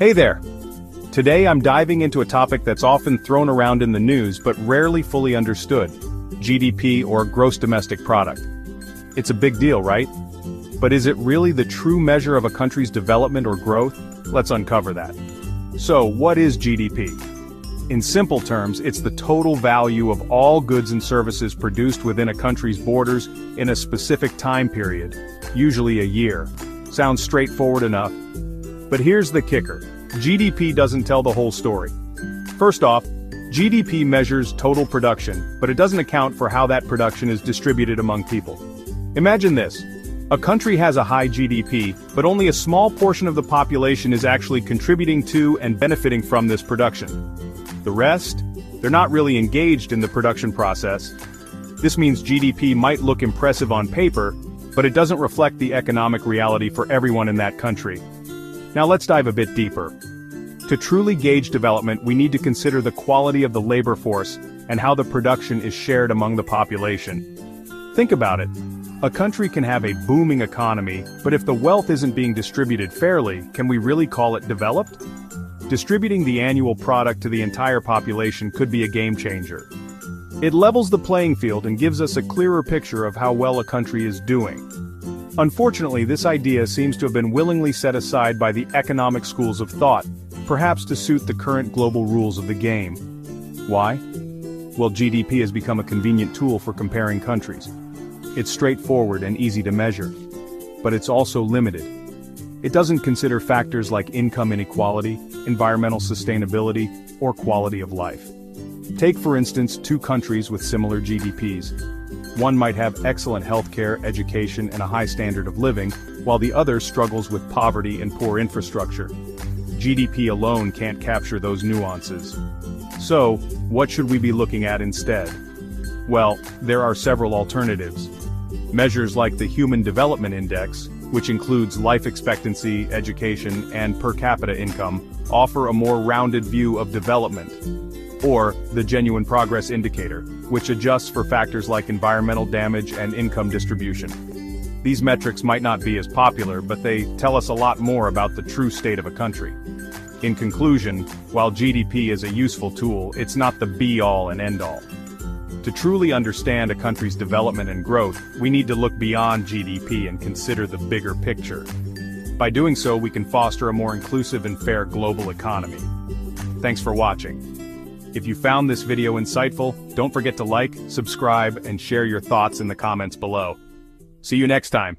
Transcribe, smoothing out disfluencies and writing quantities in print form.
Hey there! Today I'm diving into a topic that's often thrown around in the news but rarely fully understood: GDP, or Gross Domestic Product. It's a big deal, right? But is it really the true measure of a country's development or growth? Let's uncover that. So, what is GDP? In simple terms, it's the total value of all goods and services produced within a country's borders in a specific time period, usually a year. Sounds straightforward enough. But here's the kicker: GDP doesn't tell the whole story. First off, GDP measures total production, but it doesn't account for how that production is distributed among people. Imagine this: a country has a high GDP, but only a small portion of the population is actually contributing to and benefiting from this production. The rest? They're not really engaged in the production process. This means GDP might look impressive on paper, but it doesn't reflect the economic reality for everyone in that country. Now let's dive a bit deeper. To truly gauge development, we need to consider the quality of the labor force and how the production is shared among the population. Think about it. A country can have a booming economy, but if the wealth isn't being distributed fairly, can we really call it developed? Distributing the annual product to the entire population could be a game changer. It levels the playing field and gives us a clearer picture of how well a country is doing. Unfortunately, this idea seems to have been willingly set aside by the economic schools of thought, perhaps to suit the current global rules of the game. Why? Well, GDP has become a convenient tool for comparing countries. It's straightforward and easy to measure. But it's also limited. It doesn't consider factors like income inequality, environmental sustainability, or quality of life. Take, for instance, two countries with similar GDPs. One might have excellent healthcare, education, and a high standard of living, while the other struggles with poverty and poor infrastructure. GDP alone can't capture those nuances. So, what should we be looking at instead? Well, there are several alternatives. Measures like the Human Development Index, which includes life expectancy, education, and per capita income, offer a more rounded view of development. Or the Genuine Progress Indicator, which adjusts for factors like environmental damage and income distribution. These metrics might not be as popular, but they tell us a lot more about the true state of a country. In conclusion, while GDP is a useful tool, it's not the be-all and end-all. To truly understand a country's development and growth, we need to look beyond GDP and consider the bigger picture. By doing so, we can foster a more inclusive and fair global economy. Thanks for watching. If you found this video insightful, don't forget to like, subscribe, and share your thoughts in the comments below. See you next time.